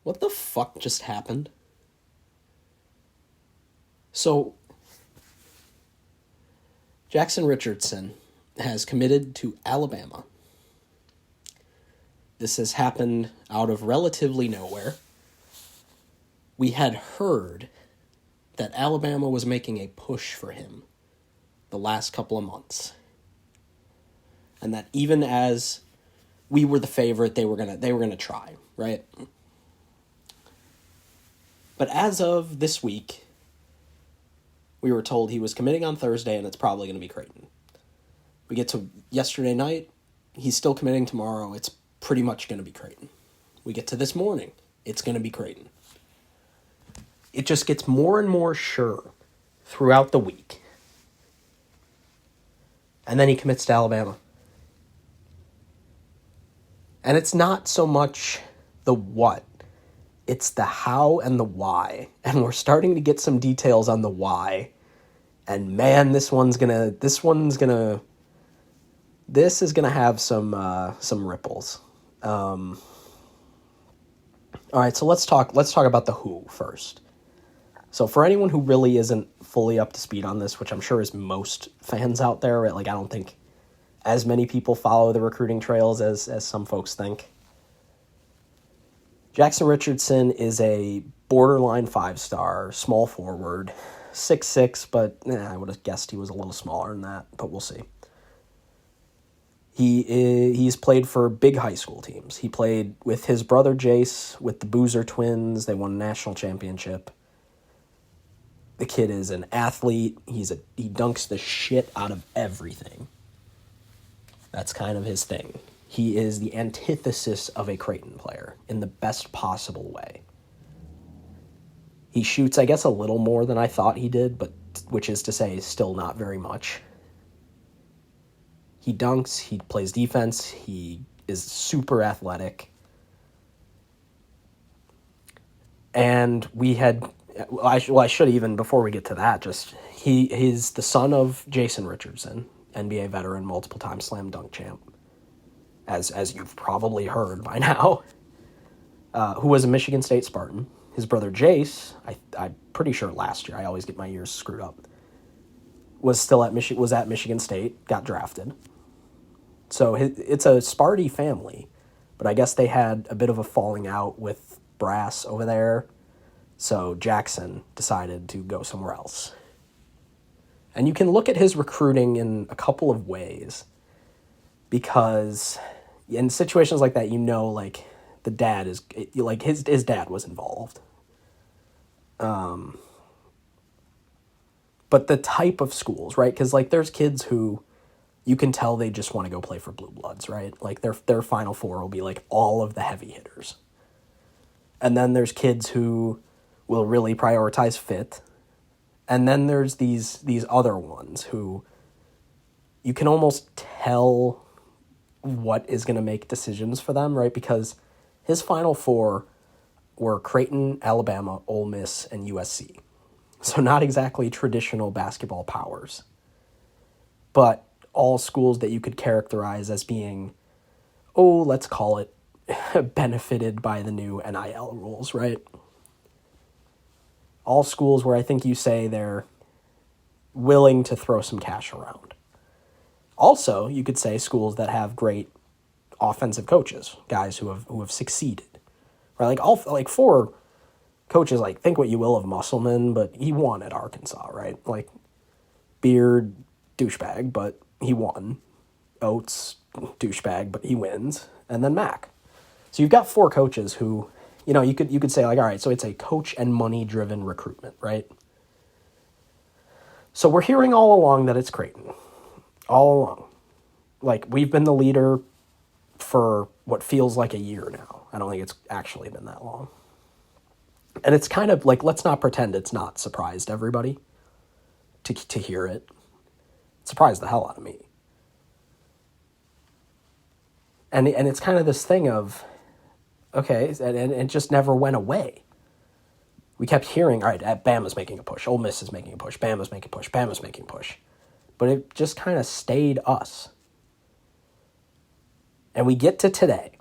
What the fuck just happened? So, Jaxon Richardson has committed to Alabama. This has happened out of relatively nowhere. We had heard that Alabama was making a push for him the last couple of months. And that even as we were the favorite, they were gonna try, right? But as of this week, we were told he was committing on Thursday and it's probably going to be Creighton. We get to yesterday night, he's still committing tomorrow, it's pretty much going to be Creighton. We get to this morning, it's going to be Creighton. It just gets more and more sure throughout the week. And then he commits to Alabama. And it's not so much the what, it's the how and the why. And we're starting to get some details on the why. And man, this is gonna have some ripples. All right, so let's talk about the who first. So for anyone who really isn't fully up to speed on this, which I'm sure is most fans out there, right? Like I don't think as many people follow the recruiting trails as some folks think. Jaxon Richardson is a borderline 5-star, small forward, 6'6", but I would have guessed he was a little smaller than that, but we'll see. He's played for big high school teams. He played with his brother Jace, with the Boozer twins. They won a national championship. The kid is an athlete. He dunks the shit out of everything. That's kind of his thing. He is the antithesis of a Creighton player in the best possible way. He shoots, I guess, a little more than I thought he did, but which is to say, still not very much. He dunks, he plays defense, he is super athletic. And I should even, before we get to that, he's the son of Jason Richardson, NBA veteran, multiple time slam dunk champ, as you've probably heard by now, who was a Michigan State Spartan. His brother Jace, I'm pretty sure last year, I always get my years screwed up, was at Michigan State, got drafted. So it's a Sparty family, but I guess they had a bit of a falling out with brass over there, so Jaxon decided to go somewhere else. And you can look at his recruiting in a couple of ways, because in situations like that, like the dad is, like his dad was involved. But the type of schools, right? Because like there's kids who you can tell they just want to go play for Blue Bloods, right? Like their Final Four will be like all of the heavy hitters. And then there's kids who will really prioritize fit. And then there's these other ones who you can almost tell what is going to make decisions for them, right? Because his Final Four were Creighton, Alabama, Ole Miss, and USC. So not exactly traditional basketball powers, but all schools that you could characterize as being, let's call it, benefited by the new NIL rules, right? All schools where I think you say they're willing to throw some cash around. Also, you could say schools that have great offensive coaches, guys who have succeeded, right? Like four coaches, like think what you will of Musselman, but he won at Arkansas, right? Like Beard, douchebag, but he won. Oates, douchebag, but he wins. And then Mac. So you've got four coaches who, you could say like, all right, so it's a coach and money driven recruitment, right? So we're hearing all along that it's Creighton. All along. Like, we've been the leader for what feels like a year now. I don't think it's actually been that long. And it's kind of like, let's not pretend it's not surprised everybody to hear it. It surprised the hell out of me. And it's kind of this thing of, okay, and it just never went away. We kept hearing, all right, Bama's making a push, Ole Miss is making a push, Bama's making a push, Bama's making a push. But it just kind of stayed us. And we get to today.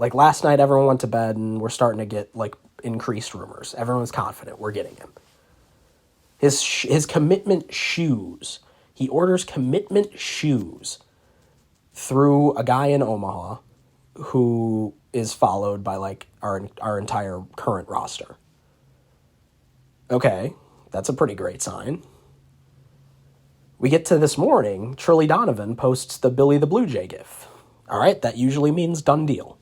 Like last night, everyone went to bed and we're starting to get like increased rumors. Everyone's confident we're getting him. His commitment shoes. He orders commitment shoes through a guy in Omaha who is followed by like our entire current roster. Okay, that's a pretty great sign. We get to this morning, Trilly Donovan posts the Billy the Blue Jay gif. All right, that usually means done deal.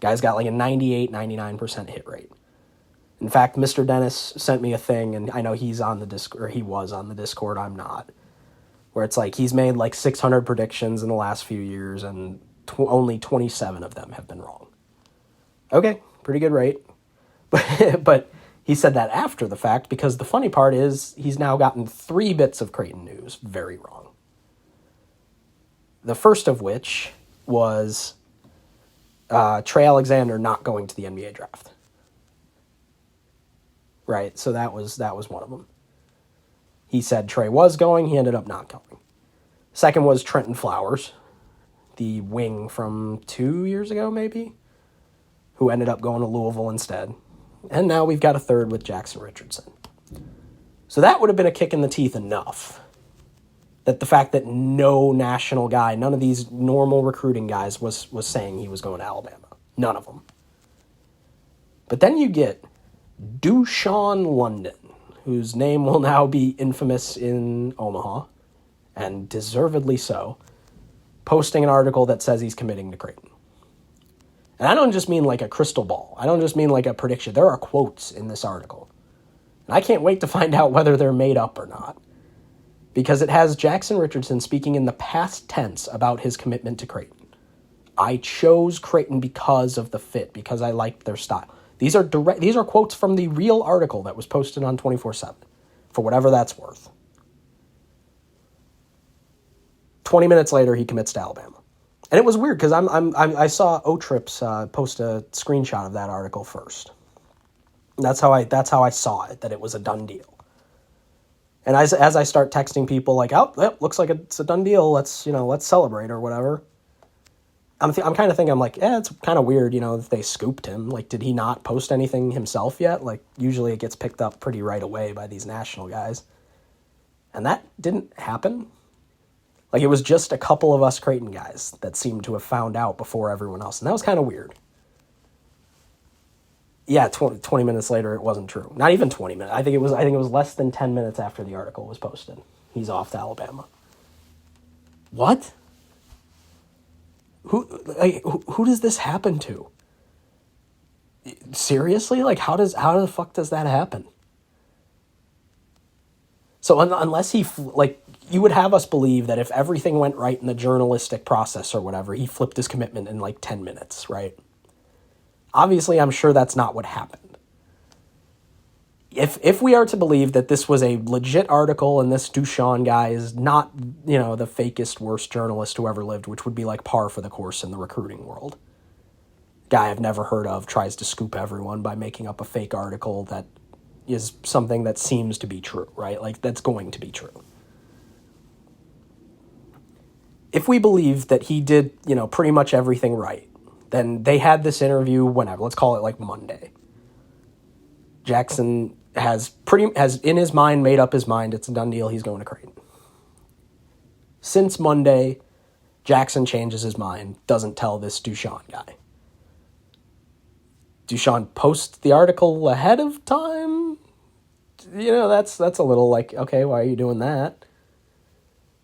Guy's got like a 98, 99% hit rate. In fact, Mr. Dennis sent me a thing, and I know he's on the Discord, or he was on the Discord, I'm not, where it's like he's made like 600 predictions in the last few years, and only 27 of them have been wrong. Okay, pretty good rate. But he said that after the fact, because the funny part is he's now gotten 3 bits of Creighton news very wrong. The first of which was Trey Alexander not going to the NBA draft. Right, so that was one of them. He said Trey was going, he ended up not going. Second was Trenton Flowers, the wing from 2 years ago maybe, who ended up going to Louisville instead. And now we've got a third with Jaxon Richardson. So that would have been a kick in the teeth enough. That the fact that no national guy, none of these normal recruiting guys was saying he was going to Alabama. None of them. But then you get Dushan London, whose name will now be infamous in Omaha, and deservedly so, posting an article that says he's committing to Creighton. And I don't just mean like a crystal ball. I don't just mean like a prediction. There are quotes in this article. And I can't wait to find out whether they're made up or not. Because it has Jaxon Richardson speaking in the past tense about his commitment to Creighton. I chose Creighton because of the fit, because I liked their style. These are quotes from the real article that was posted on 24/7, for whatever that's worth. 20 minutes later, he commits to Alabama. And it was weird because I saw O-Trips post a screenshot of that article first. And that's how I saw it, that it was a done deal. And as I start texting people like, oh, yep, looks like it's a done deal. Let's celebrate or whatever. I'm kind of thinking, I'm like, it's kind of weird, if they scooped him. Like, did he not post anything himself yet? Like, usually it gets picked up pretty right away by these national guys. And that didn't happen. Like, it was just a couple of us Creighton guys that seemed to have found out before everyone else. And that was kind of weird. Yeah, 20 minutes later, it wasn't true. Not even 20 minutes. I think it was less than 10 minutes after the article was posted. He's off to Alabama. What? Who does this happen to? Seriously? Like, how the fuck does that happen? So unless you would have us believe that if everything went right in the journalistic process or whatever, he flipped his commitment in like 10 minutes, right? Obviously, I'm sure that's not what happened. If we are to believe that this was a legit article and this Dushan guy is not, the fakest, worst journalist who ever lived, which would be like par for the course in the recruiting world. Guy I've never heard of tries to scoop everyone by making up a fake article that is something that seems to be true, right? Like, that's going to be true. If we believe that he did, pretty much everything right, then they had this interview whenever, let's call it like Monday. Jaxon has in his mind made up his mind, it's a done deal, he's going to Creighton. Since Monday, Jaxon changes his mind, doesn't tell this Dushan guy. Dushan posts the article ahead of time. That's a little like, okay, why are you doing that?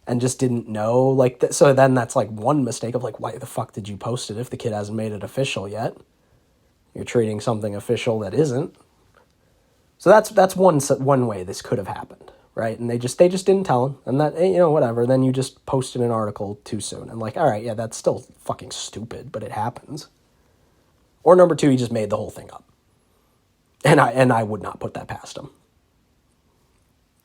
And just didn't know, so then that's like one mistake of like, why the fuck did you post it if the kid hasn't made it official yet? You're treating something official that isn't. So that's one way this could have happened, right? And they just didn't tell him, and that, whatever. Then you just posted an article too soon, and like, all right, yeah, that's still fucking stupid, but it happens. Or number 2, he just made the whole thing up, and I would not put that past him.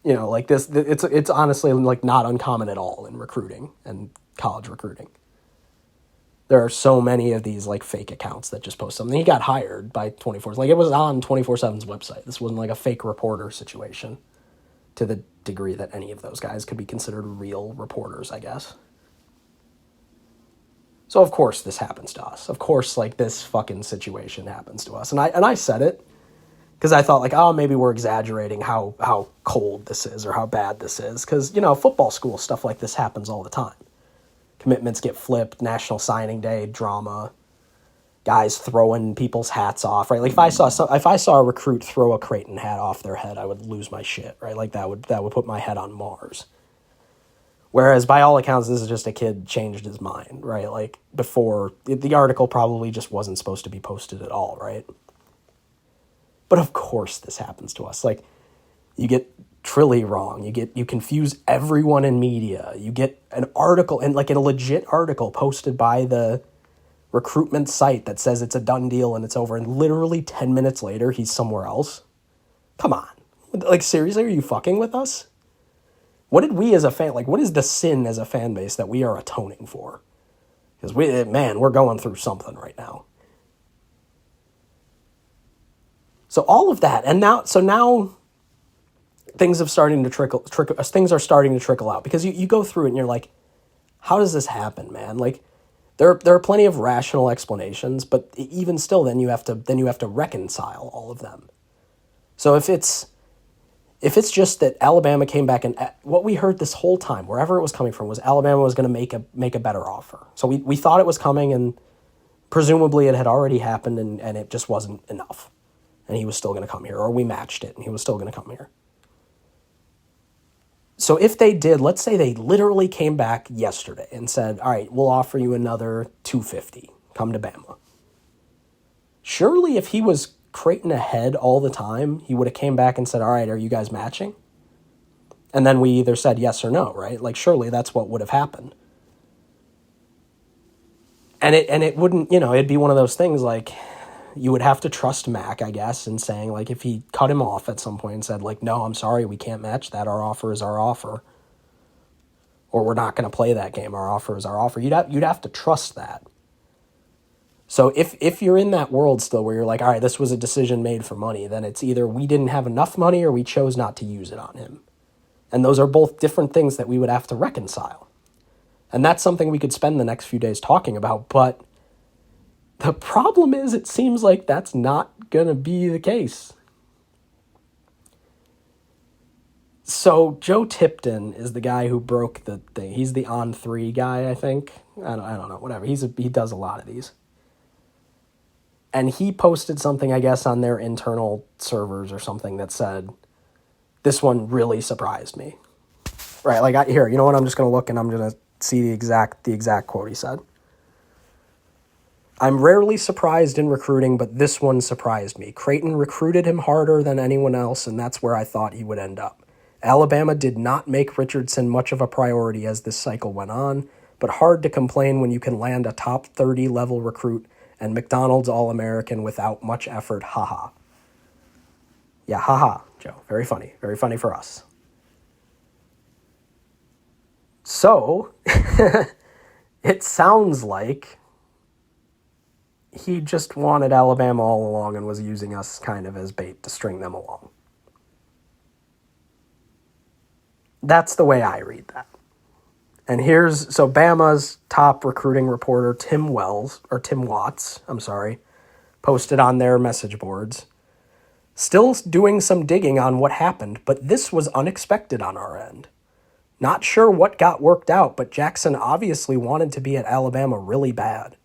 Like this, it's honestly like not uncommon at all in recruiting and college recruiting. There are so many of these like fake accounts that just post something. He got hired by 24. Like, it was on 24/7's website. This wasn't like a fake reporter situation to the degree that any of those guys could be considered real reporters, I guess. So of course this happens to us. Of course, like, this fucking situation happens to us. And I said it because I thought, like, oh, maybe we're exaggerating how cold this is or how bad this is. Because, football school, stuff like this happens all the time. Commitments get flipped, National Signing Day, drama, guys throwing people's hats off, right? Like, if I saw a recruit throw a Creighton hat off their head, I would lose my shit, right? Like, that would put my head on Mars. Whereas, by all accounts, this is just a kid changed his mind, right? Like, before, the article probably just wasn't supposed to be posted at all, right? But of course this happens to us. Like, you get Trilly wrong. You confuse everyone in media. You get an article, and like a legit article posted by the recruitment site that says it's a done deal and it's over, and literally 10 minutes later, he's somewhere else. Come on. Like, seriously, are you fucking with us? What did we as a fan, like, what is the sin as a fan base that we are atoning for? Because we're going through something right now. So all of that, and now things are starting to trickle out, because you go through it and you're like, how does this happen, man? Like, there are plenty of rational explanations, but even still, then you have to reconcile all of them. So if it's just that Alabama came back, and what we heard this whole time, wherever it was coming from, was Alabama was going to make a better offer. So we thought it was coming, and presumably it had already happened, and it just wasn't enough. And he was still going to come here, or we matched it, and he was still going to come here. So if they did, let's say they literally came back yesterday and said, all right, we'll offer you another $250, come to Bama. Surely if he was Creighton ahead all the time, he would have came back and said, all right, are you guys matching? And then we either said yes or no, right? Like, surely that's what would have happened. And it wouldn't, it'd be one of those things, like, you would have to trust Mac, I guess, in saying, like, if he cut him off at some point and said, like, no, I'm sorry, we can't match that. Our offer is our offer. Or we're not going to play that game. Our offer is our offer. You'd have to trust that. So if you're in that world still where you're like, all right, this was a decision made for money, then it's either we didn't have enough money or we chose not to use it on him. And those are both different things that we would have to reconcile. And that's something we could spend the next few days talking about, but the problem is, it seems like that's not going to be the case. So Joe Tipton is the guy who broke the thing. He's the On3 guy, I think. I don't know, whatever. He does a lot of these. And he posted something, I guess, on their internal servers or something that said, this one really surprised me. Right, like, here, you know what? I'm just going to look and I'm going to see the exact quote he said. I'm rarely surprised in recruiting, but this one surprised me. Creighton recruited him harder than anyone else, and that's where I thought he would end up. Alabama did not make Richardson much of a priority as this cycle went on, but hard to complain when you can land a top 30 level recruit and McDonald's All-American without much effort. Haha. Yeah, haha, Joe. Very funny. Very funny for us. So, it sounds like he just wanted Alabama all along and was using us kind of as bait to string them along. That's the way I read that. And so Bama's top recruiting reporter, Tim Watts, posted on their message boards, still doing some digging on what happened, but this was unexpected on our end. Not sure what got worked out, but Jaxon obviously wanted to be at Alabama really bad.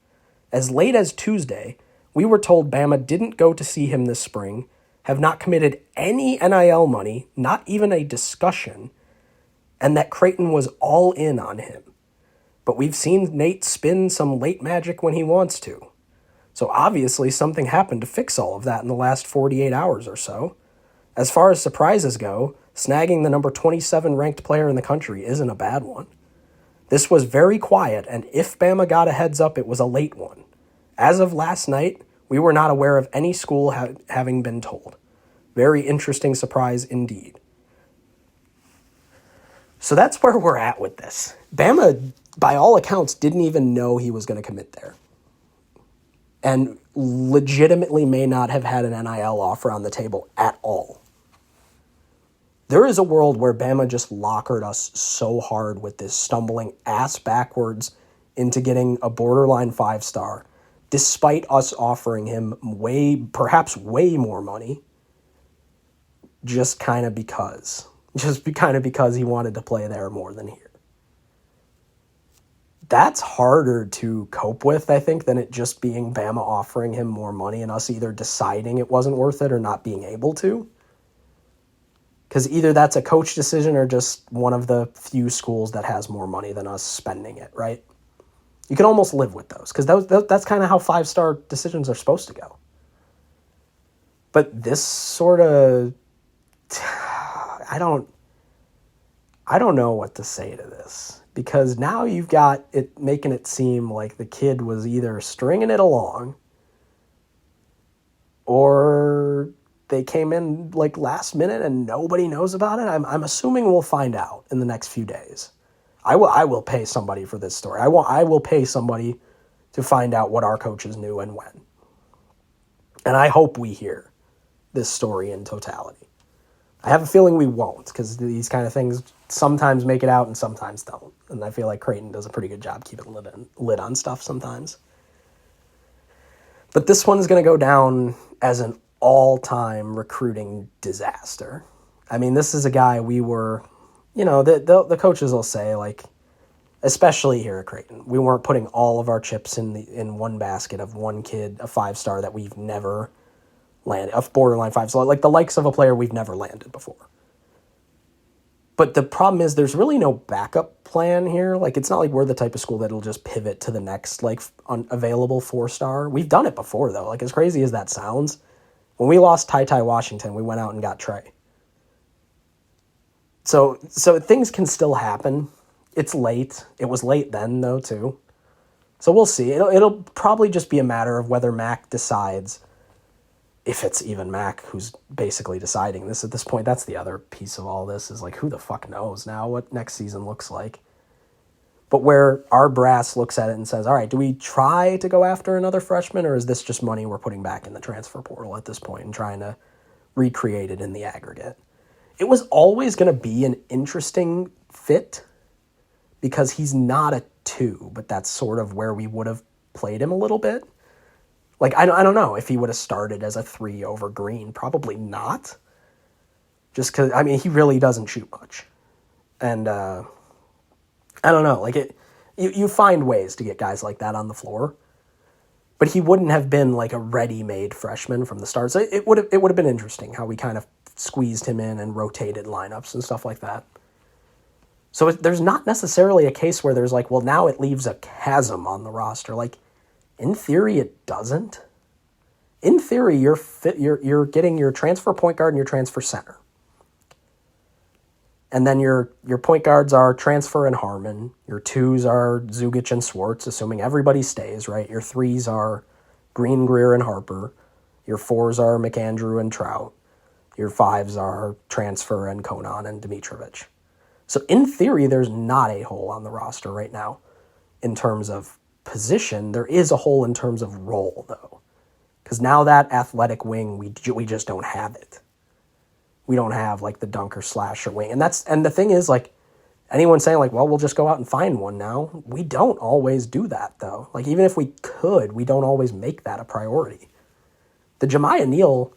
As late as Tuesday, we were told Bama didn't go to see him this spring, have not committed any NIL money, not even a discussion, and that Creighton was all in on him. But we've seen Nate spin some late magic when he wants to. So obviously something happened to fix all of that in the last 48 hours or so. As far as surprises go, snagging the number 27 ranked player in the country isn't a bad one. This was very quiet, and if Bama got a heads up, it was a late one. As of last night, we were not aware of any school having been told. Very interesting surprise indeed. So that's where we're at with this. Bama, by all accounts, didn't even know he was going to commit there. And legitimately may not have had an NIL offer on the table at all. There is a world where Bama just lockered us so hard with this stumbling ass backwards into getting a borderline 5-star, despite us offering him perhaps way more money, just kind of because he wanted to play there more than here. That's harder to cope with, I think, than it just being Bama offering him more money and us either deciding it wasn't worth it or not being able to. Because either that's a coach decision or just one of the few schools that has more money than us spending it, right? You can almost live with those, because that's kind of how 5-star decisions are supposed to go. But this sort of... I don't know what to say to this. Because now you've got it making it seem like the kid was either stringing it along or they came in like last minute and nobody knows about it. I'm assuming we'll find out in the next few days. I will pay somebody for this story. I will pay somebody to find out what our coaches knew and when. And I hope we hear this story in totality. I have a feeling we won't, because these kind of things sometimes make it out and sometimes don't. And I feel like Creighton does a pretty good job keeping lid on stuff sometimes. But this one's going to go down as an all-time recruiting disaster. I mean, this is a guy we were, the coaches will say, like, especially here at Creighton, we weren't putting all of our chips in one basket of one kid, a 5-star that we've never landed, a borderline 5-star, like the likes of a player we've never landed before. But the problem is there's really no backup plan here. Like, it's not like we're the type of school that'll just pivot to the next, like, available 4-star. We've done it before, though. Like, as crazy as that sounds, when we lost Ty Washington, we went out and got Trey. So things can still happen. It's late. It was late then, though, too. So we'll see. It'll probably just be a matter of whether Mac decides, if it's even Mac who's basically deciding this at this point. That's the other piece of all this, is like, who the fuck knows now what next season looks like. But where our brass looks at it and says, all right, do we try to go after another freshman, or is this just money we're putting back in the transfer portal at this point and trying to recreate it in the aggregate? It was always going to be an interesting fit because he's not a 2, but that's sort of where we would have played him a little bit. Like, I don't know if he would have started as a 3 over Green. Probably not. Just because, I mean, he really doesn't shoot much. And, I don't know. Like, you find ways to get guys like that on the floor. But he wouldn't have been, like, a ready-made freshman from the start. So it would have been interesting how we kind of squeezed him in and rotated lineups and stuff like that. So there's not necessarily a case where there's like, well, now it leaves a chasm on the roster. Like, in theory, it doesn't. In theory, you're getting your transfer point guard and your transfer center. And then your point guards are Transfer and Harmon. Your 2s are Zugic and Swartz, assuming everybody stays, right? Your 3s are Green, Greer, and Harper. Your 4s are McAndrew and Trout. Your 5s are Transfer and Konan and Dimitrovich. So in theory, there's not a hole on the roster right now in terms of position. There is a hole in terms of role, though. Because now that athletic wing, we just don't have it. We don't have, like, the dunker slasher wing. And the thing is, like, anyone saying, like, well, we'll just go out and find one now. We don't always do that, though. Like, even if we could, we don't always make that a priority. The Jemiah Neal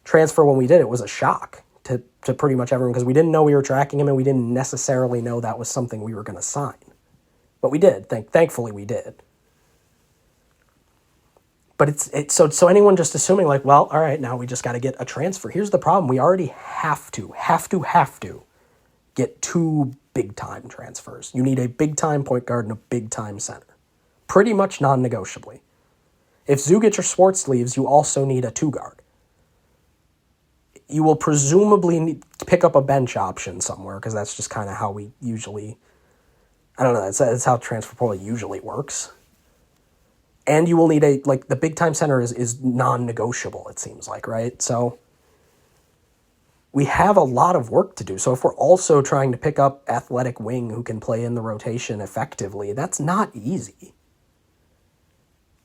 transfer, when we did it, was a shock to pretty much everyone, because we didn't know we were tracking him and we didn't necessarily know that was something we were going to sign. But we did. Thankfully, we did. But it's so anyone just assuming, like, well, all right, now we just got to get a transfer. Here's the problem. We already have to get 2 big-time transfers. You need a big-time point guard and a big-time center. Pretty much non-negotiably. If Zugic or Swartz leaves, you also need a 2-guard. You will presumably need to pick up a bench option somewhere, because that's just kind of how we usually... I don't know, that's how transfer portal usually works. And you will need the big-time center is non-negotiable, it seems like, right? So we have a lot of work to do. So if we're also trying to pick up athletic wing who can play in the rotation effectively, that's not easy.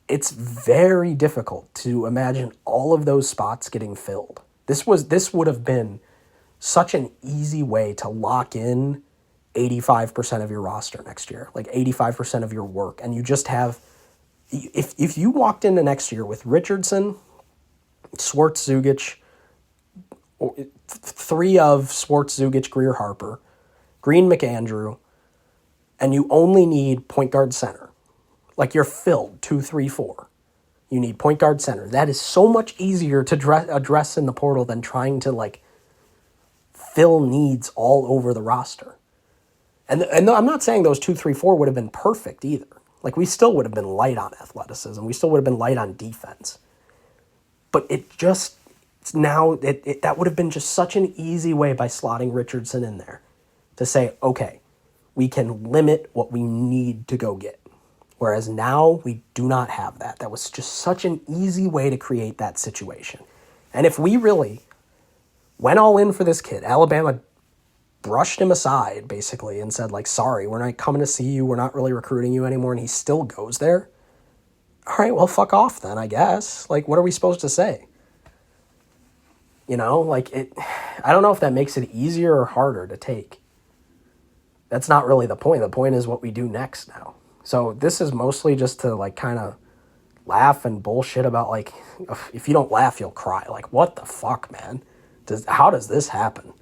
It's very difficult to imagine all of those spots getting filled. This would have been such an easy way to lock in 85% of your roster next year, like 85% of your work. And you just have, if you walked into next year with Richardson, Swartz, Zugic, three of Swartz, Zugic, Greer, Harper, Green, McAndrew, and you only need point guard center, like you're filled 2, 3, 4. You need point guard center. That is so much easier to address in the portal than trying to like fill needs all over the roster. And I'm not saying those 2, 3, 4 would have been perfect either. Like we still would have been light on athleticism. We still would have been light on defense. But it just now that would have been just such an easy way by slotting Richardson in there to say, okay, we can limit what we need to go get. Whereas now we do not have that. That was just such an easy way to create that situation. And if we really went all in for this kid, Alabama brushed him aside basically and said like, sorry, we're not coming to see you. We're not really recruiting you anymore. And he still goes there. All right, well, fuck off then, I guess. Like, what are we supposed to say? You know, like I don't know if that makes it easier or harder to take. That's not really the point. The point is what we do next now. So this is mostly just to like kind of laugh and bullshit about like, if you don't laugh, you'll cry. Like, what the fuck, man? How does this happen?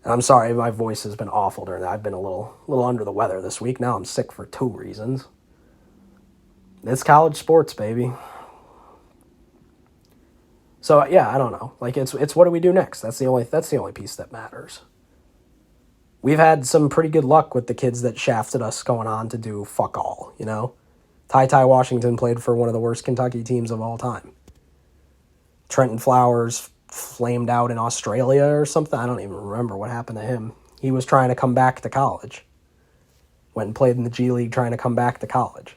And I'm sorry, my voice has been awful during that. I've been a little under the weather this week. Now I'm sick for 2 reasons. It's college sports, baby. So yeah, I don't know. Like it's what do we do next? That's the only piece that matters. We've had some pretty good luck with the kids that shafted us going on to do fuck all, you know? Ty Washington played for one of the worst Kentucky teams of all time. Trenton Flowers flamed out in Australia or something. I don't even remember what happened to him. He was trying to come back to college. Went and played in the G League trying to come back to college.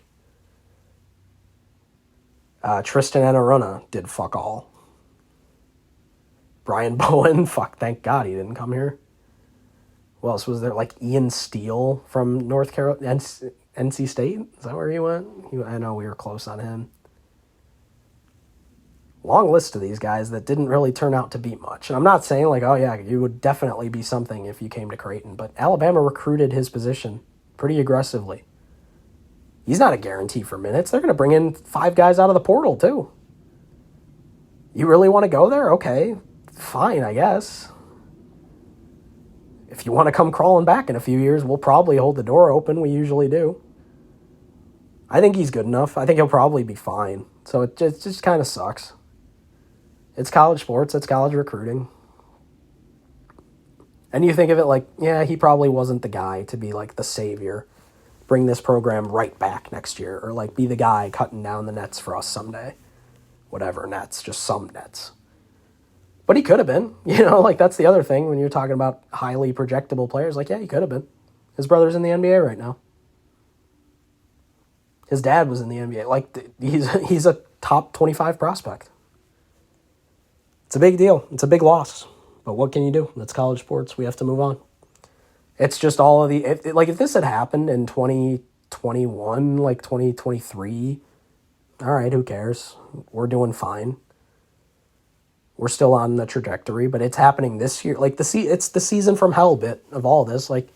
Tristan Enaruna did fuck all. Brian Bowen, thank God he didn't come here. Who else was there? Like Ian Steele from North Carolina, NC State? Is that where he went? I know we were close on him. Long list of these guys that didn't really turn out to be much. And I'm not saying like, oh yeah, you would definitely be something if you came to Creighton, but Alabama recruited his position pretty aggressively. He's not a guarantee for minutes. They're going to bring in 5 guys out of the portal too. You really want to go there? Okay, fine, I guess. If you want to come crawling back in a few years, we'll probably hold the door open. We usually do. I think he's good enough. I think he'll probably be fine. So it just kind of sucks. It's college sports. It's college recruiting. And you think of it like, yeah, he probably wasn't the guy to be like the savior, bring this program right back next year, or like be the guy cutting down the nets for us someday. Whatever nets, just some nets. But he could have been, you know, like that's the other thing when you're talking about highly projectable players. Like, yeah, he could have been. His brother's in the NBA right now. His dad was in the NBA. Like, he's a top 25 prospect. It's a big deal. It's a big loss. But what can you do? That's college sports. We have to move on. It's just all of the... If this had happened in 2021, like 2023, all right, who cares? We're doing fine. We're still on the trajectory, but it's happening this year. Like, it's the season from hell bit of all this. Like,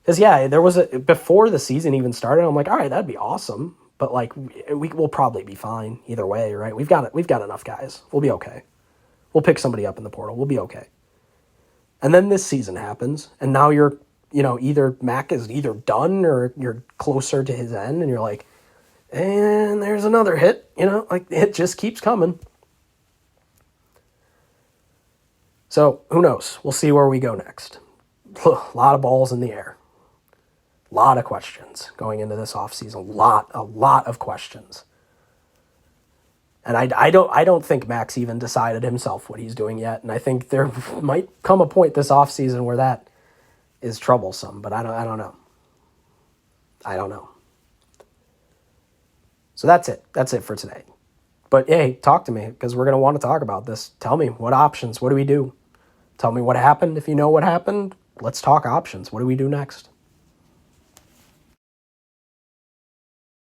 because, yeah, there was before the season even started, I'm like, all right, that'd be awesome. But, like, we'll probably be fine either way, right? We've got enough guys. We'll be okay. We'll pick somebody up in the portal. We'll be okay. And then this season happens, and now you're, either Mac is either done or you're closer to his end, and you're like, and there's another hit, like, it just keeps coming. So, who knows? We'll see where we go next. A lot of balls in the air. A lot of questions going into this offseason. A lot of questions. And I don't think Mac's even decided himself what he's doing yet. And I think there might come a point this offseason where that is troublesome. But I don't know. I don't know. So that's it. That's it for today. But hey, talk to me because we're going to want to talk about this. Tell me what options. What do we do? Tell me what happened. If you know what happened, let's talk options. What do we do next?